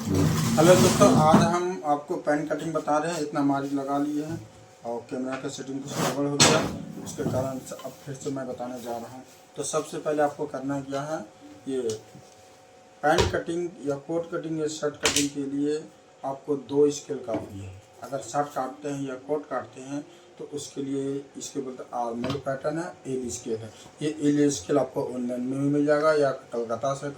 Hello दोस्तों, आज हम आपको पेन कटिंग बता रहे हैं। इतना मार्जिन लगा लिए हैं और कैमरा का सेटिंग कुछ गड़बड़ हो गया, उसके कारण से अब फिर से मैं बताने जा रहा हूं। तो सबसे पहले आपको करना क्या है, ये पेन कटिंग या कोट कटिंग या शर्ट कटिंग के लिए आपको 2 स्केल काफ़ी है। अगर शर्ट काटते हैं या कोट काटते हैं तो उसके लिए इसके बोलते आर्मल पैटर्न है, एल स्केल है। ये एल स्केल आपको ऑनलाइन में भी मिल जाएगा या कलकत्ता से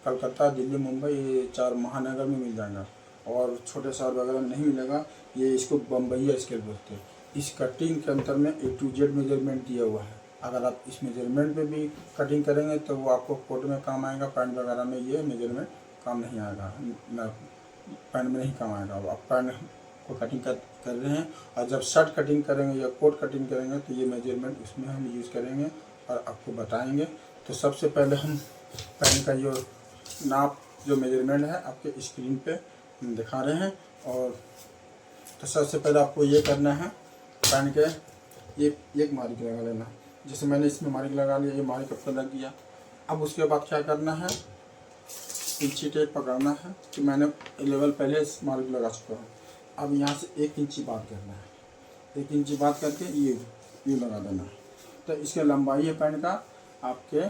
कलकत्ता, दिल्ली, मुंबई, ये 4 महानगर में मिल जाएगा। और छोटे शहर वगैरह में नहीं मिलेगा। ये इसको बम्बईया स्केल बोलते हैं। इस कटिंग के अंतर में A to Z मेजरमेंट दिया हुआ है। अगर आप इस मेजरमेंट पे भी कटिंग करेंगे तो वो आपको कोट में काम आएगा, पैंट वगैरह में ये मेजरमेंट काम नहीं आएगा, ना पैंट में नहीं काम आएगा। आप पैंट को कटिंग कर रहे हैं और जब शर्ट कटिंग करेंगे या कोट कटिंग करेंगे तो ये मेजरमेंट उसमें हम यूज़ करेंगे और आपको बताएंगे। तो सबसे पहले हम पैंट का जो नाप जो मेजरमेंट है आपके स्क्रीन पे हम दिखा रहे हैं। और तो सबसे पहले आपको ये करना है, पैन के एक मार्क लगा लेना। जैसे मैंने इसमें मार्क लगा लिया, ये मार्क आपको लग गया। अब उसके बाद क्या करना है, इंची टेप पकड़ना है कि मैंने लेवल पहले मार्क लगा चुका हूँ। अब यहाँ से 1 इंची बात करना है, 1 इंची बात करके ये लगा देना है। तो इसके लंबाई है पैन का आपके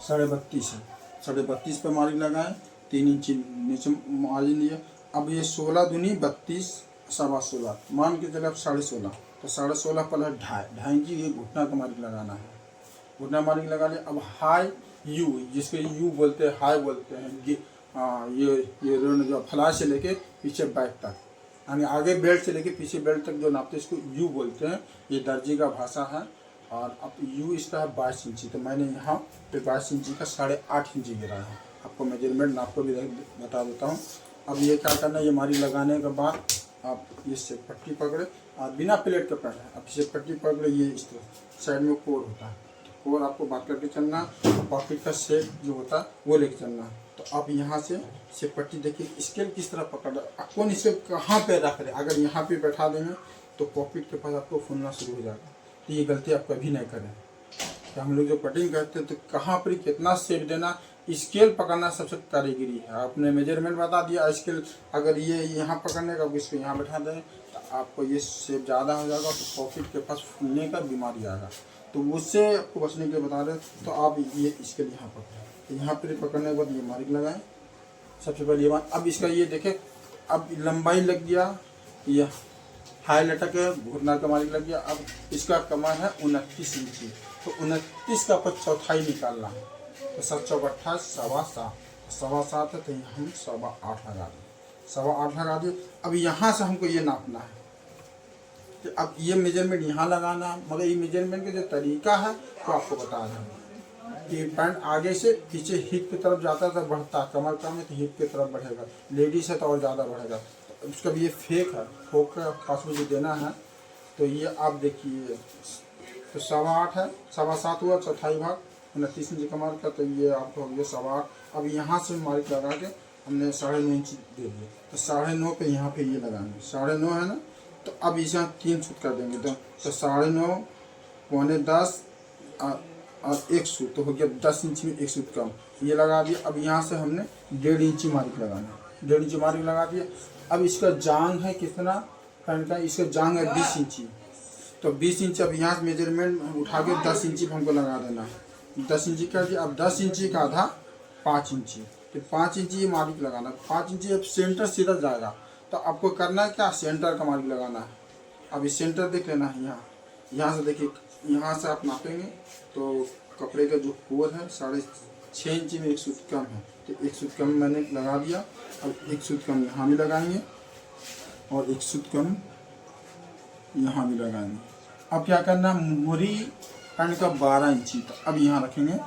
32.5 है। 32.5 पे मार्क लगाएं, 3 इंची नीचे मार्जिन लिए। अब ये 16 दूनी 32, 16.25 मान के चले अब 16.5, तो 16.5 प्लस 2.5 इंची ये घुटना का मार्क लगाना है। घुटना मार्क लगा लिया। अब हाई यू, जिसके यू बोलते हैं, हाई बोलते हैं, ये रोड जो फ्लाई से लेके पीछे बैक तक, यानी आगे बेल्ट से लेके पीछे बेल्ट तक जो नापते हैं इसको यू बोलते हैं। ये दर्जी का भाषा है। और अब यू इसका है 22 इंची, तो मैंने यहाँ पे 22 इंची का 8.5 इंची गिरा है। आपको मेजरमेंट नाप को भी बता देता हूँ। अब ये क्या करना है, ये मारी लगाने के बाद आप ये सेप पट्टी पकड़े और बिना प्लेट के पकड़े, अब सेप पट्टी पकड़े। ये इस तरह साइड में कोर होता है, तो कोर आपको बात करके चलना। पॉकेट का शेप जो होता है वो लेके चलना है। तो आप यहाँ से सेप पट्टी देखिए, स्केल किस तरह पकड़ रहे, कौन स्केल कहाँ पे रख रहे। अगर यहाँ पे बैठा देंगे तो पॉकेट के पास आपको फूलना शुरू हो जाएगा। तो ये गलती आप कभी नहीं करें। तो हम लोग जो कटिंग करते हैं तो कहाँ पर कितना शेप देना, स्केल पकड़ना सबसे कारीगरी है। आपने मेजरमेंट बता दिया, स्केल अगर ये यहाँ पकड़ने का, इसको यहाँ बैठा दें तो आपको ये शेप ज़्यादा हो जाएगा, तो पॉकेट के पास फूलने का बीमारी आएगा। तो उससे आपको बचने के लिए बता रहे, तो आप ये स्केल यहाँ पकड़ें। यहाँ पर पकड़ने के बाद ये मार्क लगाएं। सबसे पहले ये बात, अब इसका ये देखें, अब लंबाई लग गया, यह हाई लटक है, घुटना का मार्क लग गया। अब इसका कमर है 29 इंची, तो 29 का पर चौथाई निकालना है। तो 7 चौक 28, 7.25 है, तो हम 8.25 लगा दें, 8.25 लगा दिए। अब यहाँ से हमको ये नापना है, तो अब ये मेजरमेंट यहाँ लगाना है। मगर ये मेजरमेंट का जो तरीका है तो आपको बता रहे हैं कि पैंट आगे से पीछे हिप की तरफ जाता है तो बढ़ता है, कमर कम है तो हिप की तरफ बढ़ेगा, लेडीज है तो और ज़्यादा बढ़ेगा। तो उसका भी ये फेक है, फोक का पास मुझे देना है। तो ये आप देखिए, तो 8.25 है, 7.25 हुआ, चौथाई भाग 29 इंची कमर का, तो ये आपको हो गया 8.25। अब यहाँ से मार्क लगा के हमने 9.5 इंची दे दिया, तो 9.5 पे यहाँ पे ये लगाएंगे, 9.5 है ना। तो अब इसे 3 सूट कर देंगे, तो 9.5, 9.25 और 1 सूट, तो हो गया 10 इंची में 1 सूट कम, ये लगा दिया। अब यहाँ से हमने 1.5 इंची मार्क लगाना, 1.5 इंची मार्क लगा दिया। अब इसका जांग है कितना पैंट का, इसका जांग है 20 इंची, तो 20 इंची अब यहाँ मेजरमेंट उठा के 10 इंची हमको लगा देना है। 10 इंची कर दिया। अब 10 इंची का आधा 5 इंची, तो 5 इंची ये मार्क लगाना। 5 इंची अब सेंटर सीधा जाएगा, तो आपको करना है क्या, सेंटर का मार्क लगाना है। अब इस सेंटर देख लेना है, यहाँ से देखिए, यहाँ से आप नापेंगे तो कपड़े का जो कोर है 6.5 इंची में 1 सूट कम है, तो 1 सूट कम मैंने लगा दिया। अब 1 सूट कम यहाँ भी लगाएंगे और 1 सूट कम यहाँ भी लगाएंगे। अब क्या करना, मोहरी पैंट का 12 इंची, तो अब यहाँ रखेंगे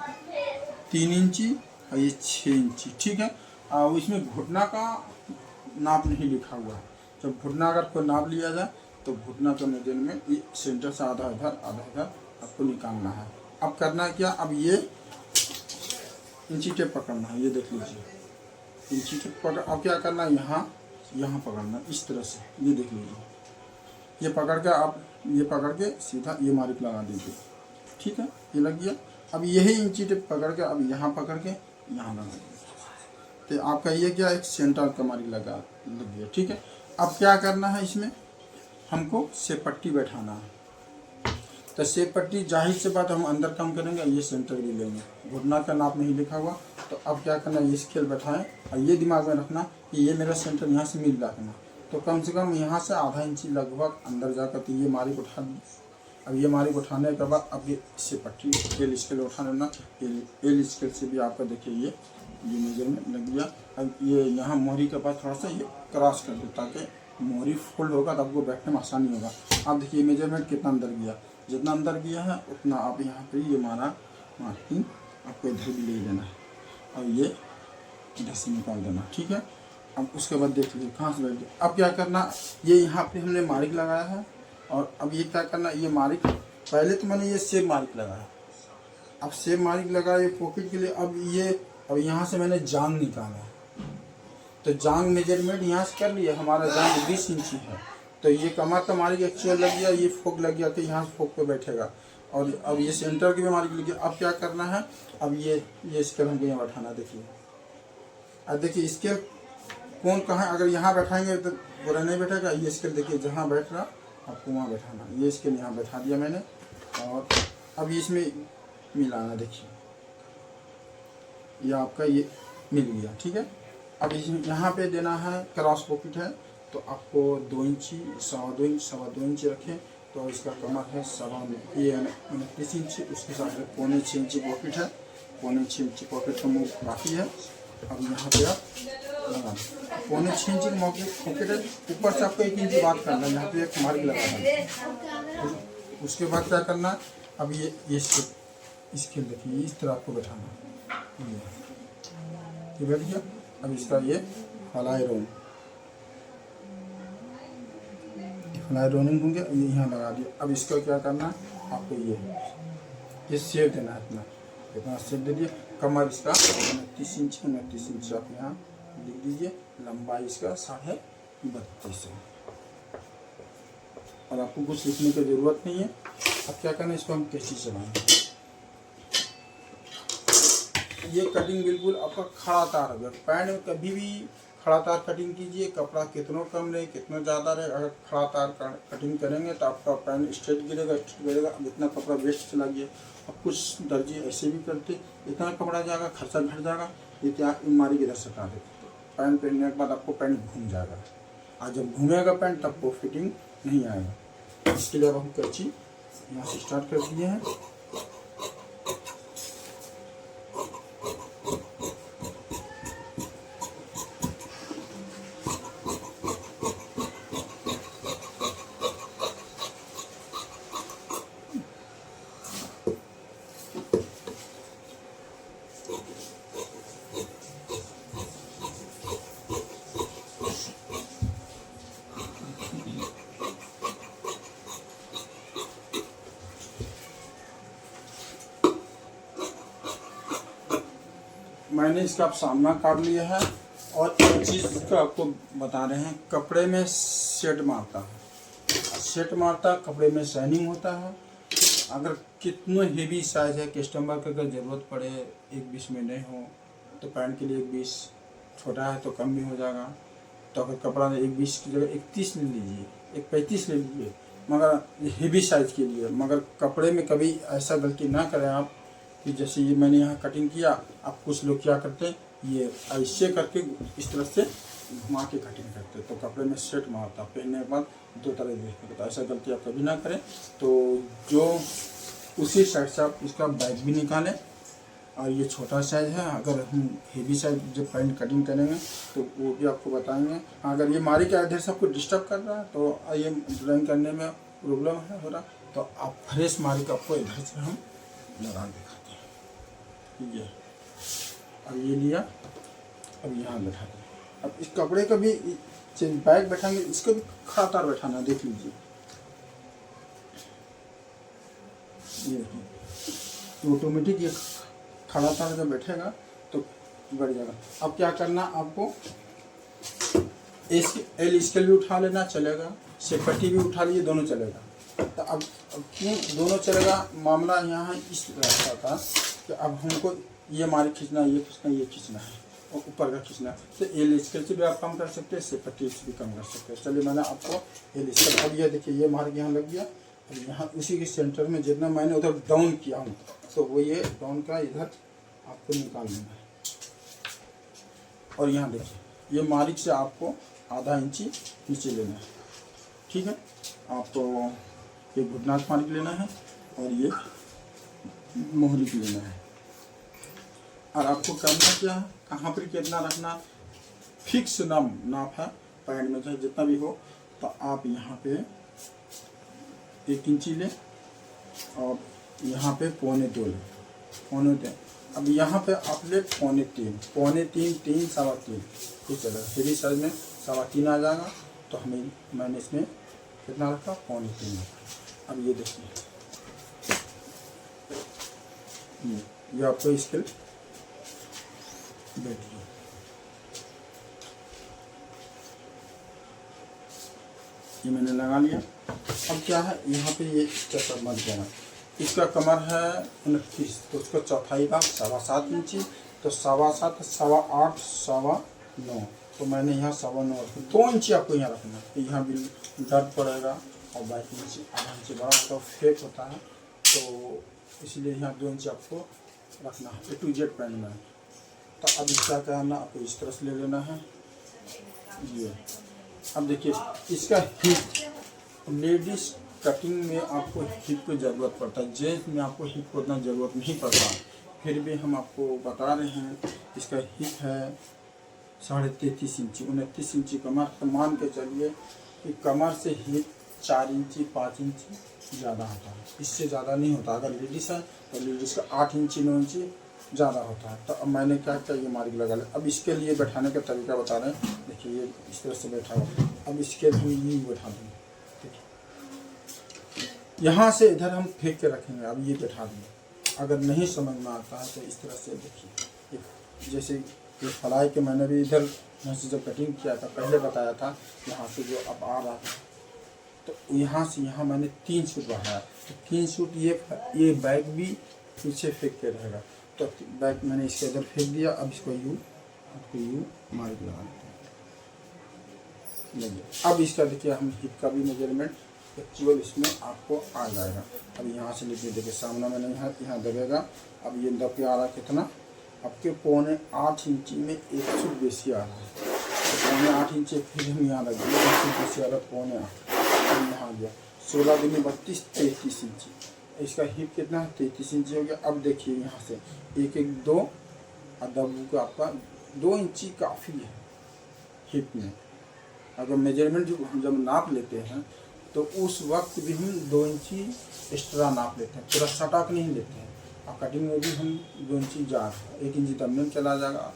3 इंची और ये 6 इंची, ठीक है। और इसमें घुटना का नाप नहीं लिखा हुआ है। जब घुटना अगर कोई नाप लिया जाए तो घुटना का मेजरमेंट ये सेंटर से आधा इधर आपको निकालना है। अब करना है क्या, अब ये इंची टेप पकड़ना है, ये देख लीजिए, इंची टेप पकड़। अब क्या करना है, यहाँ पकड़ना इस तरह से, ये देख लीजिए, ये पकड़ के आप ये पकड़ के सीधा ये मार्क लगा दीजिए, ठीक है, ये लग गया। अब यही इंची टेप पकड़ के अब यहाँ पकड़ के यहाँ लगा दीजिए। तो आपका ये क्या एक सेंटर का मारी लग गया। ठीक है, अब क्या करना है, इसमें हमको सेप पट्टी बैठाना है। तो सेप पट्टी जाहिर से बात हम अंदर काम करेंगे, ये सेंटर भी लेंगे, घुटना का नाप नहीं लिखा हुआ। तो अब क्या करना है, ये स्केल बैठाएं और ये दिमाग में रखना कि ये मेरा सेंटर यहाँ से मिल रखना, तो कम से कम यहाँ से आधा इंची लगभग अंदर जाकर तो ये मारी को उठा। अब ये मारी को उठाने के बाद अब ये सेप पट्टी एल स्केल उठा लेना। एल स्केल से भी आपका देखिए ये मेजरमेंट लग गया। अब ये यहाँ मोहरी के पास थोड़ा सा ये क्रॉस कर दे ताकि मोहरी फोल्ड होगा तो आपको बैठने में आसानी होगा। आप देखिए मेजरमेंट कितना अंदर गया, जितना अंदर गया है उतना आप यहाँ पे ये मार्किंग आपको इधर भी ले लेना है और ये इधर से निकाल देना। ठीक है, अब उसके बाद देख लीजिए कहाँ से बैठ गया। अब क्या करना, ये यहाँ पे हमने मार्क लगाया है और अब ये क्या करना, ये मार्क पहले तो मैंने ये सेब मार्क लगाया, अब सेब मार्क लगाया ये पॉकेट के लिए। अब यहाँ से मैंने जांग निकाला, तो जांग मेजरमेंट यहाँ से कर लिया, हमारा जांग 20 इंची है। तो ये कमर का मार्क एक्चुअल लग गया, ये फोक लग गया, तो यहाँ से फोक पे बैठेगा। और अब ये सेंटर की भी मार्क लग गया। अब क्या करना है, अब ये स्केल हमको यहाँ बैठाना। देखिए अब देखिए स्केल कौन कहाँ, अगर यहाँ बैठाएंगे तो पूरा नहीं बैठेगा। ये स्केल देखिए जहाँ बैठ रहा आपको वहाँ बैठाना, ये स्केल यहाँ बैठा दिया मैंने। और अब इसमें मिलाना, देखिए ये आपका ये मिल गया। ठीक है, अब यहाँ पे देना है क्रॉस पॉकेट है, तो आपको 2 इंची 2.25 इंची रखें। तो इसका कमर है 29 इंची, उसके साथ में 6.25 इंची पॉकेट है, 6.25 इंची पॉकेट का मुँह बाकी है। अब यहाँ पे आप लगा 6.25 इंची का पॉकेट है, ऊपर से आपको 1 इंची बात करना है, यहाँ पे एक मार्क लगाना है। उसके बाद क्या करना, अब ये इसके देखिए इस तरह आपको बैठाना, ये बैठ गया। अब इसका ये फ्लाई रोनिंग होंगे, ये यहाँ लगा दिया। अब इसका क्या करना है, आपको ये शेप देना है, इतना शेप दे दिए। कमर इसका 29 इंच आप यहाँ लिख दीजिए, लंबाई इसका 32.5 है। और आपको कुछ लिखने की ज़रूरत नहीं है। अब क्या करना है, इसको हम कैसे चलाएंगे। ये कटिंग बिल्कुल आपका खड़ा तार होगा। पैंट में कभी भी खड़ा तार कटिंग कीजिए, कपड़ा कितना कम रहे कितना ज़्यादा रहे, अगर खड़ा तार कटिंग करेंगे तो आपका पैंट स्ट्रेट गिरेगा। अब इतना कपड़ा वेस्ट चला गया। अब कुछ दर्जी ऐसे भी करते, इतना कपड़ा जाएगा, खर्चा घट जाएगा। ये क्या मारी की इधर से हटा देते, पैंट पहनने के बाद आपको पैंट घूम जाएगा, और जब घूमेगा पैंट तब वो फिटिंग नहीं आएगा। इसके लिए अब हम कैंची यहाँ से स्टार्ट कर दिए हैं। मैंने इसका आप सामना काट लिया है। और एक चीज़ का आपको बता रहे हैं, कपड़े में सेट मारता कपड़े में शाइनिंग होता है। अगर कितना हेवी साइज है, कस्टमर को अगर ज़रूरत पड़े 1.20 में नहीं हो तो पैंट के लिए 1.20, छोटा है तो कम भी हो जाएगा। तो अगर कपड़ा 1.20 की जगह 31 ले लीजिए, 1.35 ले लीजिए, मगर हेवी साइज़ के लिए। मगर कपड़े में कभी ऐसा गलती ना करें आप कि जैसे ये मैंने यहाँ कटिंग किया, अब कुछ लोग क्या करते हैं, ये ऐसे करके इस तरह से घुमा के कटिंग करते हैं, तो कपड़े में सेट मारता, पहनने के बाद 2 तरह देखते। तो ऐसा गलती आप कभी ना करें। तो जो उसी साइड से आप इसका बैग भी निकालें। और ये छोटा साइज़ है, अगर हम हेवी साइज जब पैंट कटिंग करेंगे तो वो भी आपको बताएंगे। अगर ये मारी के इधर से आपको डिस्टर्ब कर रहा है तो ये ड्राइंग करने में प्रॉब्लम हो रहा, तो आप फ्रेश मारी का आपको इधर से हम लगा दिखाते हैं। ठीक है, अब ये लिया, अब यहाँ बैठा दें। अब इस कपड़े का भी बैग बैठाएंगे, इसको भी खड़ा तार बैठाना, देख लीजिए। ये देखिए ऑटोमेटिक ये खड़ा तार जब बैठेगा तो बढ़ जाएगा। अब क्या करना, आपको एल स्केल भी उठा लेना चलेगा, सेप पट्टी भी उठा लीजिए, दोनों चलेगा। तो अब क्यों दोनों चलेगा, मामला यहाँ इस तरह का था कि अब हमको ये मारी खींचना, ये खींचना, ये खींचना है। और ऊपर का खींचना। तो एल स्केल से भी आप कम कर सकते हैं, सेपर टेप से भी कम कर सकते हैं। चलिए मैंने आपको एल स्केल, अब ये देखिए ये मार्क यहाँ लग गया। अब यहाँ उसी के सेंटर में जितना मैंने उधर डाउन किया हूँ तो वो ये डाउन का इधर आपको निकाल लेना है। और यहाँ देखिए ये मार्क से आपको आधा इंची नीचे लेना है, ठीक है। आपको ये घुटना मार्क लेना है और ये मोहरी लेना है। और आपको करना क्या है, कहाँ पर कितना रखना, फिक्स नाप है पैंट में, चाहे जितना भी हो। तो आप यहाँ पे 1 इंची लें और यहाँ पे 1.25 लें, 1.25। अब यहाँ पे आप ले 3.25, 3, 3.25, ठीक है। फ्री साइज में 3.25 आ जाएगा। तो मैंने इसमें कितना रखा, 3.25। अब ये देखिए ये आपको स्केल बैठ गया। ये मैंने लगा लिया। अब क्या है, यहाँ पे ये चक्कर मत देना। इसका कमर है 29, तो उसका चौथाई भाग 7.25 इंची, तो 7.25, 8.25, 9.25। तो मैंने यहाँ 9.25 2 इंची आपको यहाँ रखना है। यहाँ भी डर पड़ेगा और 22 इंची, आधा इंची बड़ा होता है, फेक होता है, तो इसलिए यहाँ 2 इंची आपको रखना है A to Z पैंट में। तो अब इसका करना, आपको इस तरह से ले लेना है ये। अब देखिए इसका हिप, लेडीज कटिंग में आपको हिप की ज़रूरत पड़ता है, जेंट्स में आपको हिप को उतना ज़रूरत नहीं पड़ता। फिर भी हम आपको बता रहे हैं। इसका हिप है 33.5 इंची, 29 इंची कमर। तो मान के चलिए कि कमर से हिप 4 इंची 5 इंची ज़्यादा होता है, इससे ज़्यादा नहीं होता। अगर लेडीज़ है तो लेडीज़ का 8 इंची 9 इंची ज़्यादा होता है। तो अब मैंने क्या किया, ये मार्क लगा लिया। अब इसके लिए बैठाने का तरीका बता रहे हैं। देखिए ये इस तरह से बैठा हुआ। अब इसके हम ये बैठा देंगे, ठीक है। यहाँ से इधर हम फेंक के रखेंगे। अब ये बैठा देंगे। अगर नहीं समझ में आता है तो इस तरह से देखिए, जैसे ये फलाई के मैंने भी इधर यहाँ से जब कटिंग किया था पहले बताया था, यहाँ से जो अब आ रहा था, तो यहाँ से यहाँ मैंने 3 सूट बढ़ाया। तो 3 सूट ये बैग भी पीछे फेंक के रहेगा। तो बैग मैंने इसके इधर फेंक दिया। अब इसको यू मार्क लगा देते। अब इसका देखिए हम हिप का भी मेजरमेंट एक्चुअल इसमें आपको आ जाएगा। अब यहाँ से लिखिए, देखिए सामने मैंने यहाँ दबेगा। अब ये दब के आ रहा है कितना, आपके 7.25 इंची में 1 सूट बेसी आ रहा है। 7.25 इंची फिर हम यहाँ रख दिए, 1 सूट बेसी आ रहा है 7.25। यहाँ गया 16 दूनी 32, 33 इंची। इसका हिप कितना है, 33 इंची हो गया। अब देखिए यहाँ से 1, 1, 2 और दबू का आपका 2 इंची काफ़ी है हिप में। अगर मेजरमेंट हम जब नाप लेते हैं तो उस वक्त भी हम 2 इंची एक्स्ट्रा नाप लेते हैं, पूरा सटाक नहीं लेते हैं। और कटिंग में भी हम 2 इंची जा रहा है, 1 इंची दमन चला जाएगा।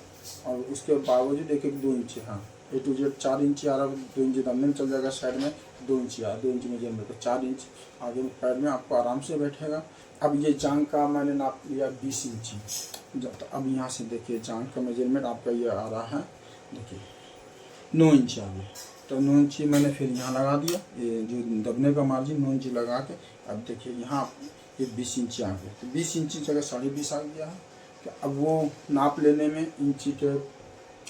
और उसके बावजूद 1, 1, 2 इंची, हाँ A to Z 4 इंची आ रहा है, 2 इंची दमन चल जाएगा। साइड में 2 इंची आ, 2 इंची मेजरमेंट, तो 4 इंच आगे में पैर में आपको आराम से बैठेगा। अब ये जांग का मैंने नाप लिया 20 इंची। जब तो अब यहाँ से देखिए जांग का मेजरमेंट आपका ये आ रहा है, देखिए 9 इंची आ गया। तो 9 इंची मैंने फिर यहाँ लगा दिया, ये जो दबने का मार्जिन 9 इंची लगा के। अब देखिए यहाँ ये 20 इंची आ गया। तो 20 इंची जगह 20.5 आ गया है। तो अब वो नाप लेने में इंची टेप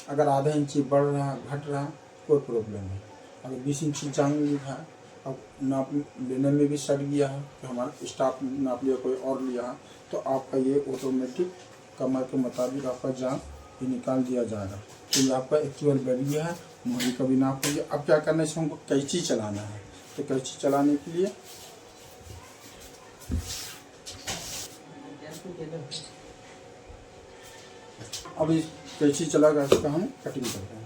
अगर आधा इंची बढ़ रहा घट रहा कोई प्रॉब्लम नहीं। अगर 20 इंची जांग लिखा है, अब नाप लेने में भी सट गया है कि हमारा स्टाफ नाप लिया कोई और लिया है, तो आपका ये ऑटोमेटिक कमर के मुताबिक आपका जांग ये निकाल दिया जाएगा। तो ये आपका एक्चुअल बैठ गया है, मोहरी का भी नाप हो गया। अब क्या करना है, इसमें हमको कैंची चलाना है। तो कैंची चलाने के लिए अब इस कैंची चला कर इसका हम कटिंग करते हैं।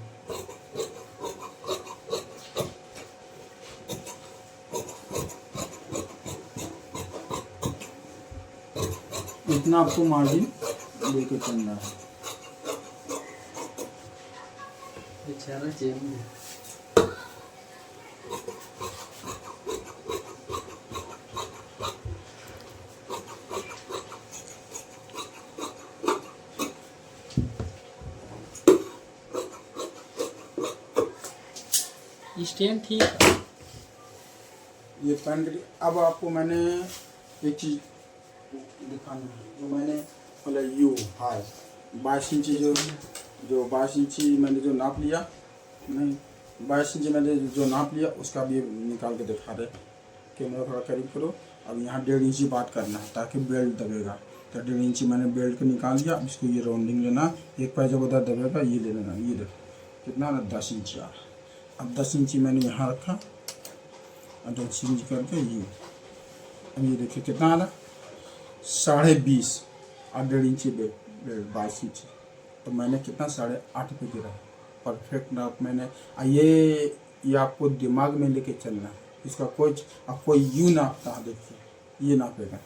इतना आपको मार्जिन लेके चलना है। स्टैंड ठीक है। ये पैन कटिंग। अब आपको मैंने एक चीज़ दिखाना है, जो मैंने बोला यू हाई 22 इंची जो जो 22 इंची मैंने जो नाप लिया, नहीं 22 इंची मैंने जो नाप लिया उसका भी निकाल के दिखा रहे। कैमरा थोड़ा करीब करो। अब यहाँ 1.5 इंची बात करना है ताकि बेल्ट दबेगा। तो 1.5 इंची मैंने बेल्ट को निकाल लिया। अब इसको ये राउंडिंग लेना, एक पैर जब उधर दबेगा ये ले लेना। ये देखो कितना ना 10 इंची आ रहा। अब 10 इंची मैंने यहाँ रखा और 10 इंची करके ये, अब ये देखिए कितना आ रहा 20.5 और 1.5 इंची बेल्ट 22 इंची। तो मैंने कितना 8.5 पे गिरा। परफेक्ट नाप मैंने। ये आपको दिमाग में लेके चलना है। इसका कोई यूँ नापता है, देखिए ये नापेगा।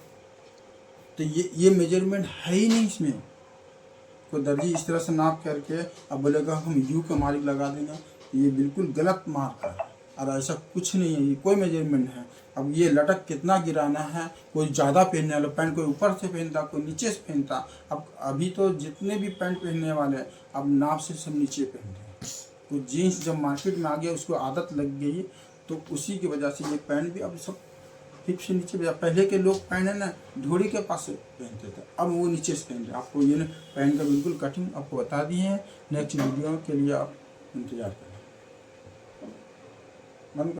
तो ये मेजरमेंट है ही नहीं इसमें। कोई दर्जी इस तरह से नाप करके अब बोलेगा हम यू का मार्क लगा देंगे, ये बिल्कुल गलत मार्क है। और ऐसा कुछ नहीं है, ये कोई मेजरमेंट है। अब ये लटक कितना गिराना है, कोई ज़्यादा पहनने वाला पैंट कोई ऊपर से पहनता, कोई नीचे से पहनता। अब अभी तो जितने भी पैंट पहनने वाले अब नाप से सब नीचे पहनते हैं। तो जीन्स जब मार्केट में आ गया उसको आदत लग गई, तो उसी की वजह से ये पैंट भी अब सब हिप से नीचे। पहले के लोग पैंट है ना ढोड़ी के पास से पहनते थे, अब वो नीचे से पहनते। आपको ये ना पैंट का बिल्कुल कटिंग आपको बता दी है। नेक्स्ट वीडियो के लिए आप इंतजार करें।